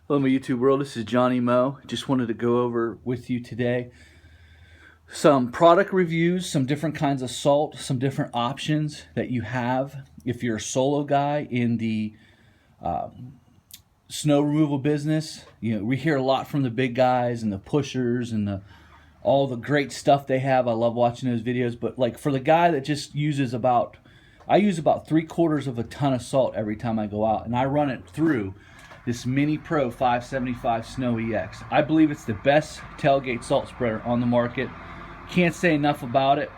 Hello, my YouTube world. This is Johnny Moe. Just wanted to go over with you today some product reviews, some different kinds of salt, some different options that you have if you're a solo guy in the snow removal business. You know, we hear a lot from the big guys and the pushers and all the great stuff they have. I love watching those videos. But like for the guy that just uses I use about 3/4 of a ton of salt every time I go out, and I run it through this Mini Pro 575 Snow EX. I believe it's the best tailgate salt spreader on the market. Can't say enough about it.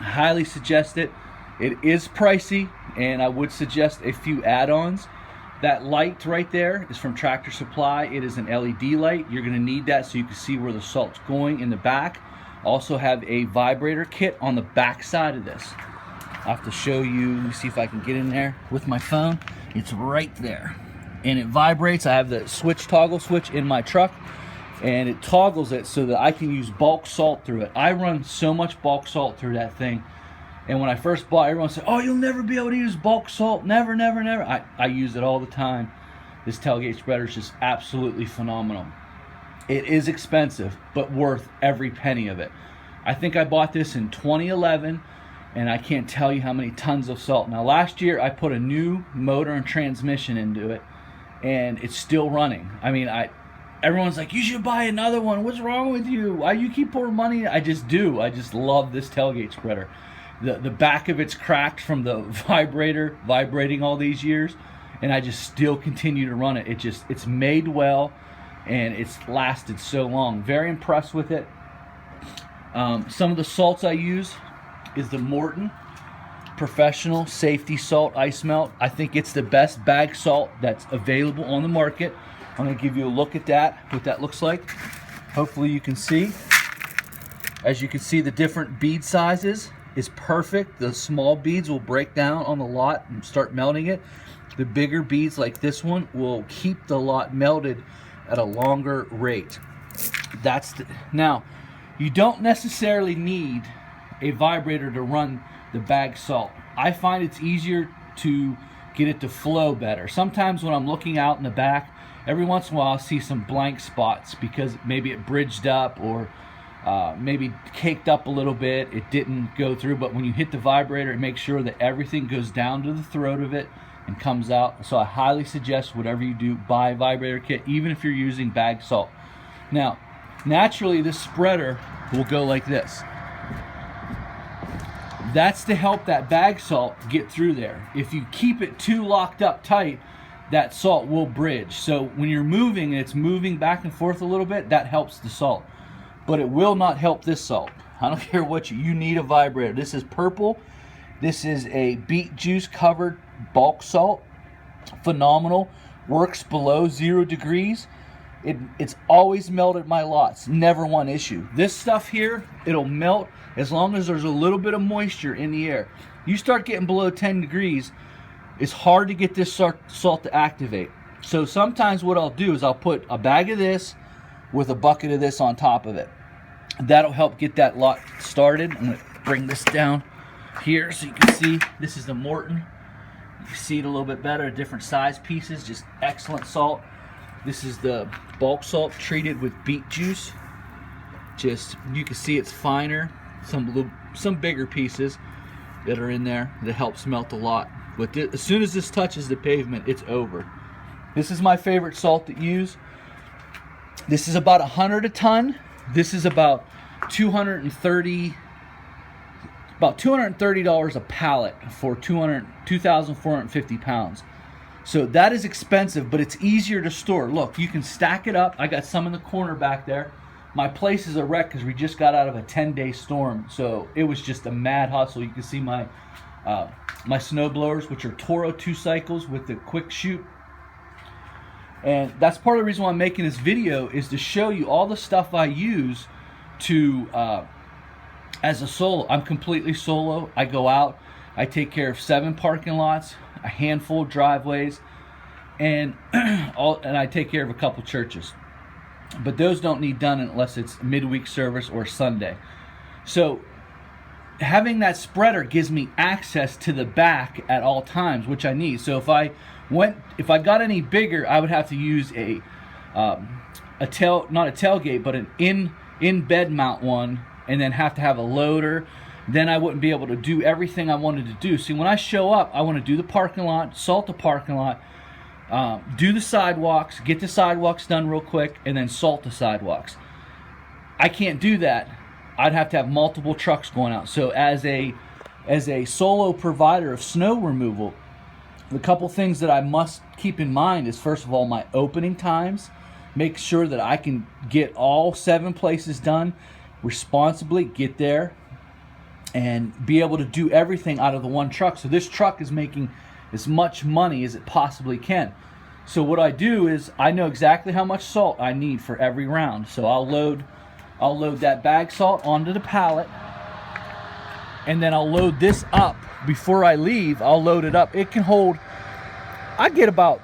I highly suggest it. It is pricey, and I would suggest a few add-ons. That light right there is from Tractor Supply. It is an LED light. You're gonna need that so you can see where the salt's going in the back. Also have a vibrator kit on the back side of this. I'll have to show you. Let me see if I can get in there with my phone. It's right there. And it vibrates. I have the toggle switch in my truck, and it toggles it so that I can use bulk salt through it. I run so much bulk salt through that thing, and when I first bought it, everyone said, "Oh, you'll never be able to use bulk salt, never, never, never." I use it all the time. This tailgate spreader is just absolutely phenomenal. It is expensive, but worth every penny of it. I think I bought this in 2011, and I can't tell you how many tons of salt. Now, last year I put a new motor and transmission into it, and it's still running. I mean, everyone's like, "You should buy another one. What's wrong with you? Why you keep pouring money?" I just do. I just love this tailgate spreader. The back of it's cracked from the vibrator vibrating all these years, and I just still continue to run it. It's made well, and it's lasted so long. Very impressed with it. Some of the salts I use is the Morton Professional Safety Salt Ice Melt. I think it's the best bag salt that's available on the market. I'm going to give you a look at that, what that looks like. Hopefully you can see. As you can see, the different bead sizes is perfect. The small beads will break down on the lot and start melting it. The bigger beads like this one will keep the lot melted at a longer rate. Now, you don't necessarily need a vibrator to run the bag salt. I find it's easier to get it to flow better. Sometimes when I'm looking out in the back, every once in a while I'll see some blank spots because maybe it bridged up or maybe caked up a little bit. It didn't go through, but when you hit the vibrator, it makes sure that everything goes down to the throat of it and comes out. So I highly suggest whatever you do, buy a vibrator kit, even if you're using bag salt. Now, naturally this spreader will go like this. That's to help that bag salt get through there. If you keep it too locked up tight, that salt will bridge. So when you're moving and it's moving back and forth a little bit, that helps the salt. But it will not help this salt. I don't care what you need a vibrator. This is purple. This is a beet juice covered bulk salt. Phenomenal. Works below 0 degrees. It's always melted my lots. Never one issue. This stuff here, it'll melt as long as there's a little bit of moisture in the air. You start getting below 10 degrees, it's hard to get this salt to activate. So sometimes what I'll do is I'll put a bag of this with a bucket of this on top of it. That'll help get that lot started. I'm going to bring this down here so you can see. This is the Morton. You can see it a little bit better. Different size pieces, just excellent salt. This is the bulk salt treated with beet juice. Just, you can see it's finer. Some bigger pieces that are in there that helps melt a lot. But as soon as this touches the pavement, it's over. This is my favorite salt to use. This is about 100 a ton. This is about $230 a pallet for 2,450 pounds. So that is expensive, but it's easier to store. Look, you can stack it up. I got some in the corner back there. My place is a wreck because we just got out of a 10-day storm, so it was just a mad hustle. You can see my snow blowers, which are Toro 2 cycles with the quick shoot. And that's part of the reason why I'm making this video, is to show you all the stuff I use to as a solo. I'm completely solo. I go out, I take care of 7 parking lots, a handful of driveways, and I take care of a couple churches. But those don't need done unless it's midweek service or Sunday. So having that spreader gives me access to the back at all times, which I need. So if I got any bigger, I would have to use a not a tailgate, but an in bed mount one, and then have to have a loader, then I wouldn't be able to do everything I wanted to do. See, when I show up, I want to do the parking lot, salt the parking lot, do the sidewalks, get the sidewalks done real quick, and then salt the sidewalks. I can't do that. I'd have to have multiple trucks going out. So as a solo provider of snow removal, the couple things that I must keep in mind is, first of all, my opening times. Make sure that I can get all 7 places done responsibly, get there, and be able to do everything out of the one truck. So this truck is making as much money as it possibly can. So what I do is I know exactly how much salt I need for every round. So I'll load that bag salt onto the pallet, and then I'll load this up before I leave. I'll load it up. It can hold, I get about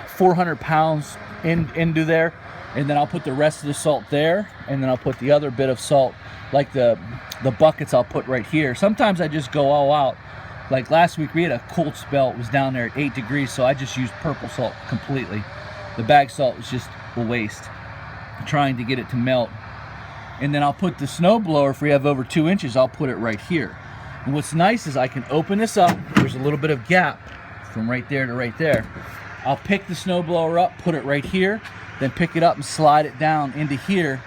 400 pounds into there, and then I'll put the rest of the salt there, and then I'll put the other bit of salt, like the buckets, I'll put right here. Sometimes I just go all out. Like last week we had a cold spell. It was down there at 8 degrees, so I just used purple salt completely. The bag salt was just a waste, trying to get it to melt. And then I'll put the snow blower, if we have over 2 inches, I'll put it right here. And what's nice is I can open this up. There's a little bit of gap from right there to right there. I'll pick the snow blower up, put it right here, then pick it up and slide it down into here,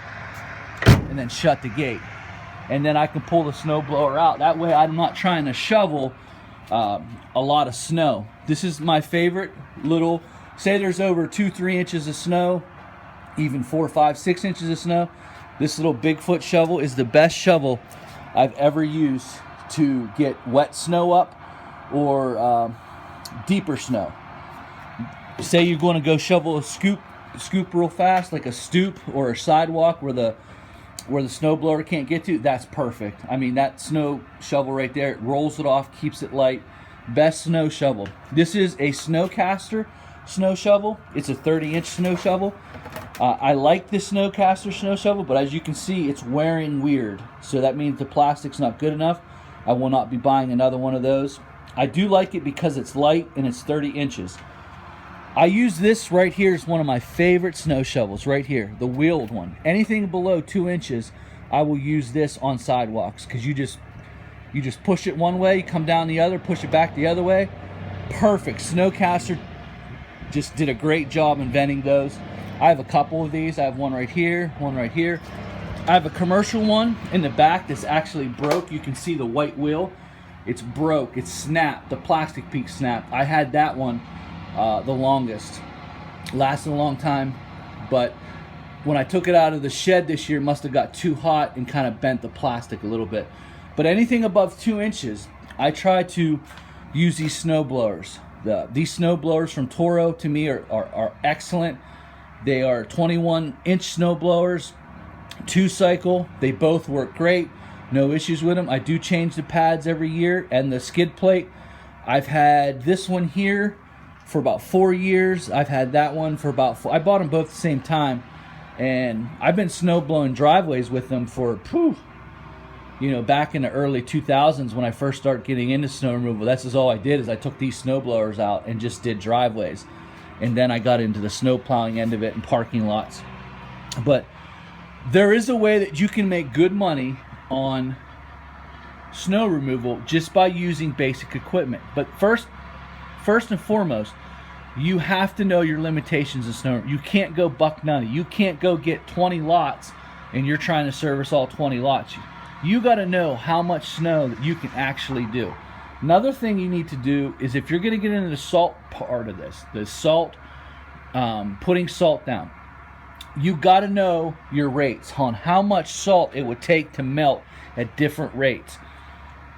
and then shut the gate. And then I can pull the snow blower out. That way I'm not trying to shovel a lot of snow. This is my favorite little, say there's over 2-3 inches of snow, even 4, 5, 6 inches of snow. This little Bigfoot shovel is the best shovel I've ever used to get wet snow up or deeper snow. Say you're going to go shovel a scoop real fast, like a stoop or a sidewalk where the snowblower can't get to. That's perfect. I mean, that snow shovel right there, it rolls it off, keeps it light. Best snow shovel. This is a Snowcaster snow shovel. It's a 30-inch snow shovel. I like this Snowcaster snow shovel, but as you can see, it's wearing weird. So that means the plastic's not good enough. I will not be buying another one of those. I do like it because it's light and it's 30 inches. I use this right here as one of my favorite snow shovels, right here, the wheeled one. Anything below 2 inches, I will use this on sidewalks, because you just push it one way, you come down the other, push it back the other way. Perfect. Snowcaster just did a great job inventing those. I have a couple of these. I have one right here, one right here. I have a commercial one in the back that's actually broke. You can see the white wheel. It's broke. It's snapped. The plastic piece snapped. I had that one the longest. Lasted a long time, but when I took it out of the shed this year, it must have got too hot and kind of bent the plastic a little bit. But anything above 2 inches, I try to use these snow blowers. These snow blowers from Toro, to me, are excellent. They are 21-inch snow blowers, 2-cycle. They both work great. No issues with them. I do change the pads every year, and the skid plate. I've had this one here for about 4 years. I've had that one for about I bought them both at the same time, and I've been snow blowing driveways with them for back in the early 2000s when I first started getting into snow removal. That's just all I did, is I took these snow blowers out and just did driveways, and then I got into the snow plowing end of it and parking lots. But there is a way that you can make good money on snow removal just by using basic equipment. But first and foremost, you have to know your limitations in snow. You can't go buck nutty. You can't go get 20 lots and you're trying to service all 20 lots. You got to know how much snow that you can actually do. Another thing you need to do is, if you're going to get into the salt part of this, the salt, putting salt down, you got to know your rates on how much salt it would take to melt at different rates.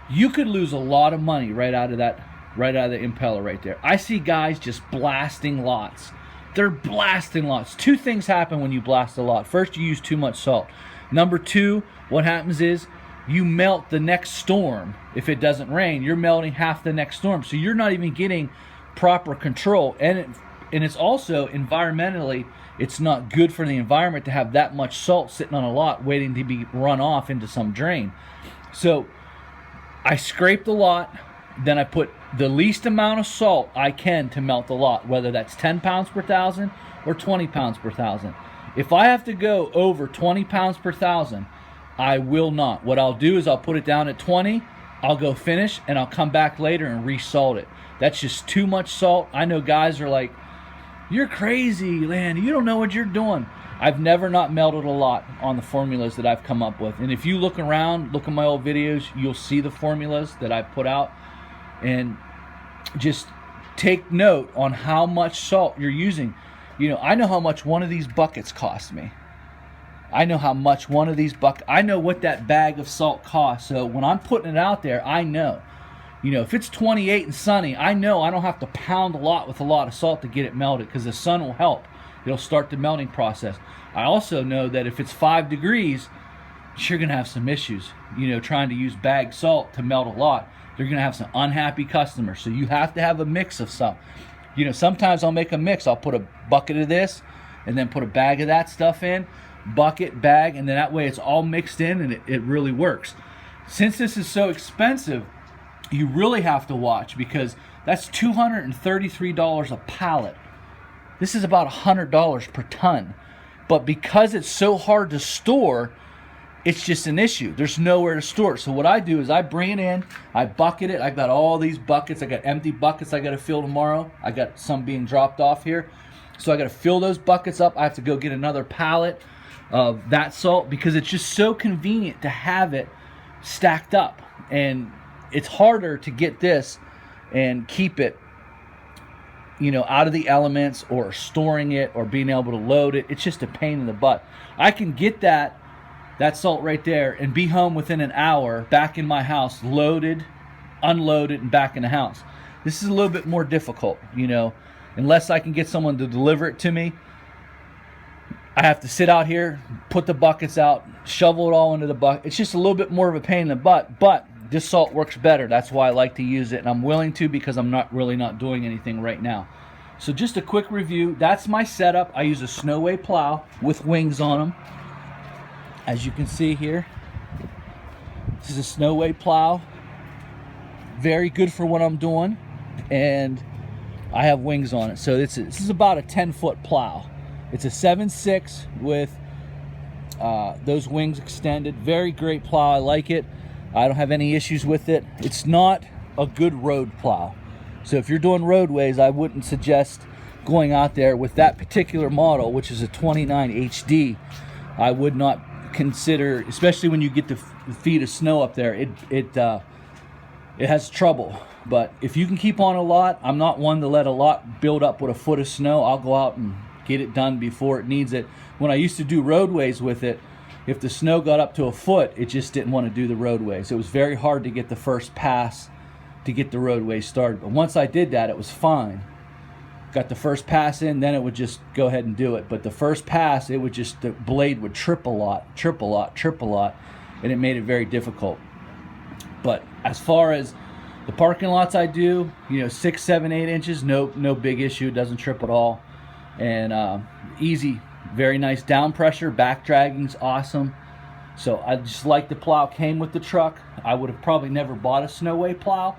You could lose a lot of money right out of the impeller right there. I see guys just blasting lots. They're blasting lots. 2 things happen when you blast a lot. First, you use too much salt. Number 2, what happens is you melt the next storm. If it doesn't rain, you're melting half the next storm. So you're not even getting proper control. And it's also environmentally, it's not good for the environment to have that much salt sitting on a lot waiting to be run off into some drain. So I scrape the lot, then I put the least amount of salt I can to melt the lot, whether that's 10 pounds per thousand or 20 pounds per thousand. If I have to go over 20 pounds per thousand, I will not. What I'll do is I'll put it down at 20, I'll go finish, and I'll come back later and re-salt it. That's just too much salt. I know guys are like, you're crazy, Lanny, you don't know what you're doing. I've never not melted a lot on the formulas that I've come up with. And if you look around, look at my old videos, you'll see the formulas that I've put out. And just take note on how much salt you're using. You know, I know how much one of these buckets cost me. I know how much one of these buckets, I know what that bag of salt costs. So when I'm putting it out there, I know. You know, if it's 28 and sunny, I know I don't have to pound a lot with a lot of salt to get it melted, because the sun will help. It'll start the melting process. I also know that if it's 5 degrees, you're going to have some issues. You know, trying to use bagged salt to melt a lot, you're going to have some unhappy customers. So you have to have a mix of some. You know, sometimes I'll make a mix. I'll put a bucket of this and then put a bag of that stuff in, bucket, bag, and then that way it's all mixed in, and it really works. Since this is so expensive, you really have to watch, because that's $233 a pallet. This is about $100 per ton. But because it's so hard to store, it's just an issue. There's nowhere to store it. So what I do is I bring it in, I bucket it. I've got all these buckets. I got empty buckets I got to fill tomorrow. I got some being dropped off here. So I got to fill those buckets up. I have to go get another pallet of that salt, because it's just so convenient to have it stacked up. And it's harder to get this and keep it, you know, out of the elements, or storing it, or being able to load it. It's just a pain in the butt. I can get that salt right there and be home within an hour, back in my house, loaded, unloaded, and back in the house. This is a little bit more difficult, you know, unless I can get someone to deliver it to me. I have to sit out here, put the buckets out, shovel it all into the bucket. It's just a little bit more of a pain in the butt, but this salt works better. That's why I like to use it, and I'm willing to, because I'm not doing anything right now. So just a quick review. That's my setup. I use a Snowway plow with wings on them. As you can see here, this is a Snowway plow. Very good for what I'm doing, and I have wings on it. So this is about a 10-foot plow. It's a 7.6 with those wings extended. Very great plow. I like it. I don't have any issues with it. It's not a good road plow. So if you're doing roadways, I wouldn't suggest going out there with that particular model, which is a 29 HD. I would not consider, especially when you get the feet of snow up there, it has trouble. But if you can keep on a lot, I'm not one to let a lot build up with a foot of snow. I'll go out and get it done before it needs it. When I used to do roadways with it, if the snow got up to a foot, it just didn't want to do the roadways. It was very hard to get the first pass to get the roadway started. But once I did that, it was fine. Got the first pass in, then it would just go ahead and do it. But the first pass, it would just, the blade would trip a lot, and it made it very difficult. But as far as the parking lots I do, you know, 6, 7, 8 inches, no big issue. It doesn't trip at all. And easy, very nice down pressure. Back dragging's awesome. So I just like the plow came with the truck. I would have probably never bought a Snowway plow.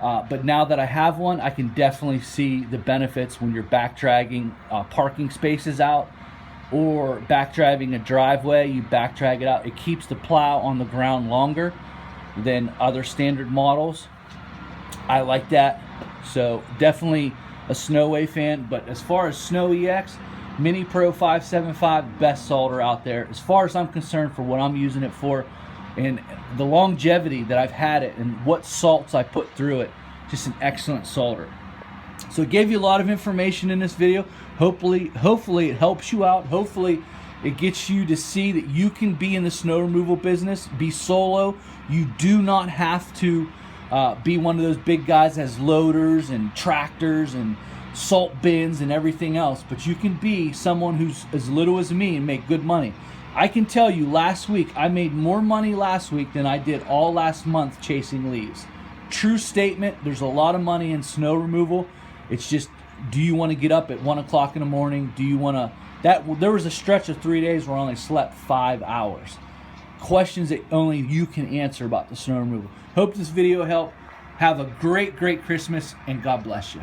But now that I have one, I can definitely see the benefits when you're back dragging parking spaces out, or back dragging a driveway. You back drag it out. It keeps the plow on the ground longer than other standard models. I like that. So definitely a Snowway fan. But as far as Snow EX, Mini Pro 575, best salter out there as far as I'm concerned for what I'm using it for, and the longevity that I've had it, and what salts I put through it. Just an excellent salter. So it gave you a lot of information in this video. Hopefully it helps you out. Hopefully it gets you to see that you can be in the snow removal business, be solo. You do not have to be one of those big guys that has loaders and tractors and salt bins and everything else, but you can be someone who's as little as me and make good money. I can tell you, last week I made more money last week than I did all last month chasing leaves. True statement. There's a lot of money in snow removal. It's just, do you want to get up at 1 o'clock in the morning? Do you want to, there was a stretch of 3 days where I only slept 5 hours. Questions that only you can answer about the snow removal. Hope this video helped. Have a great, great Christmas, and God bless you.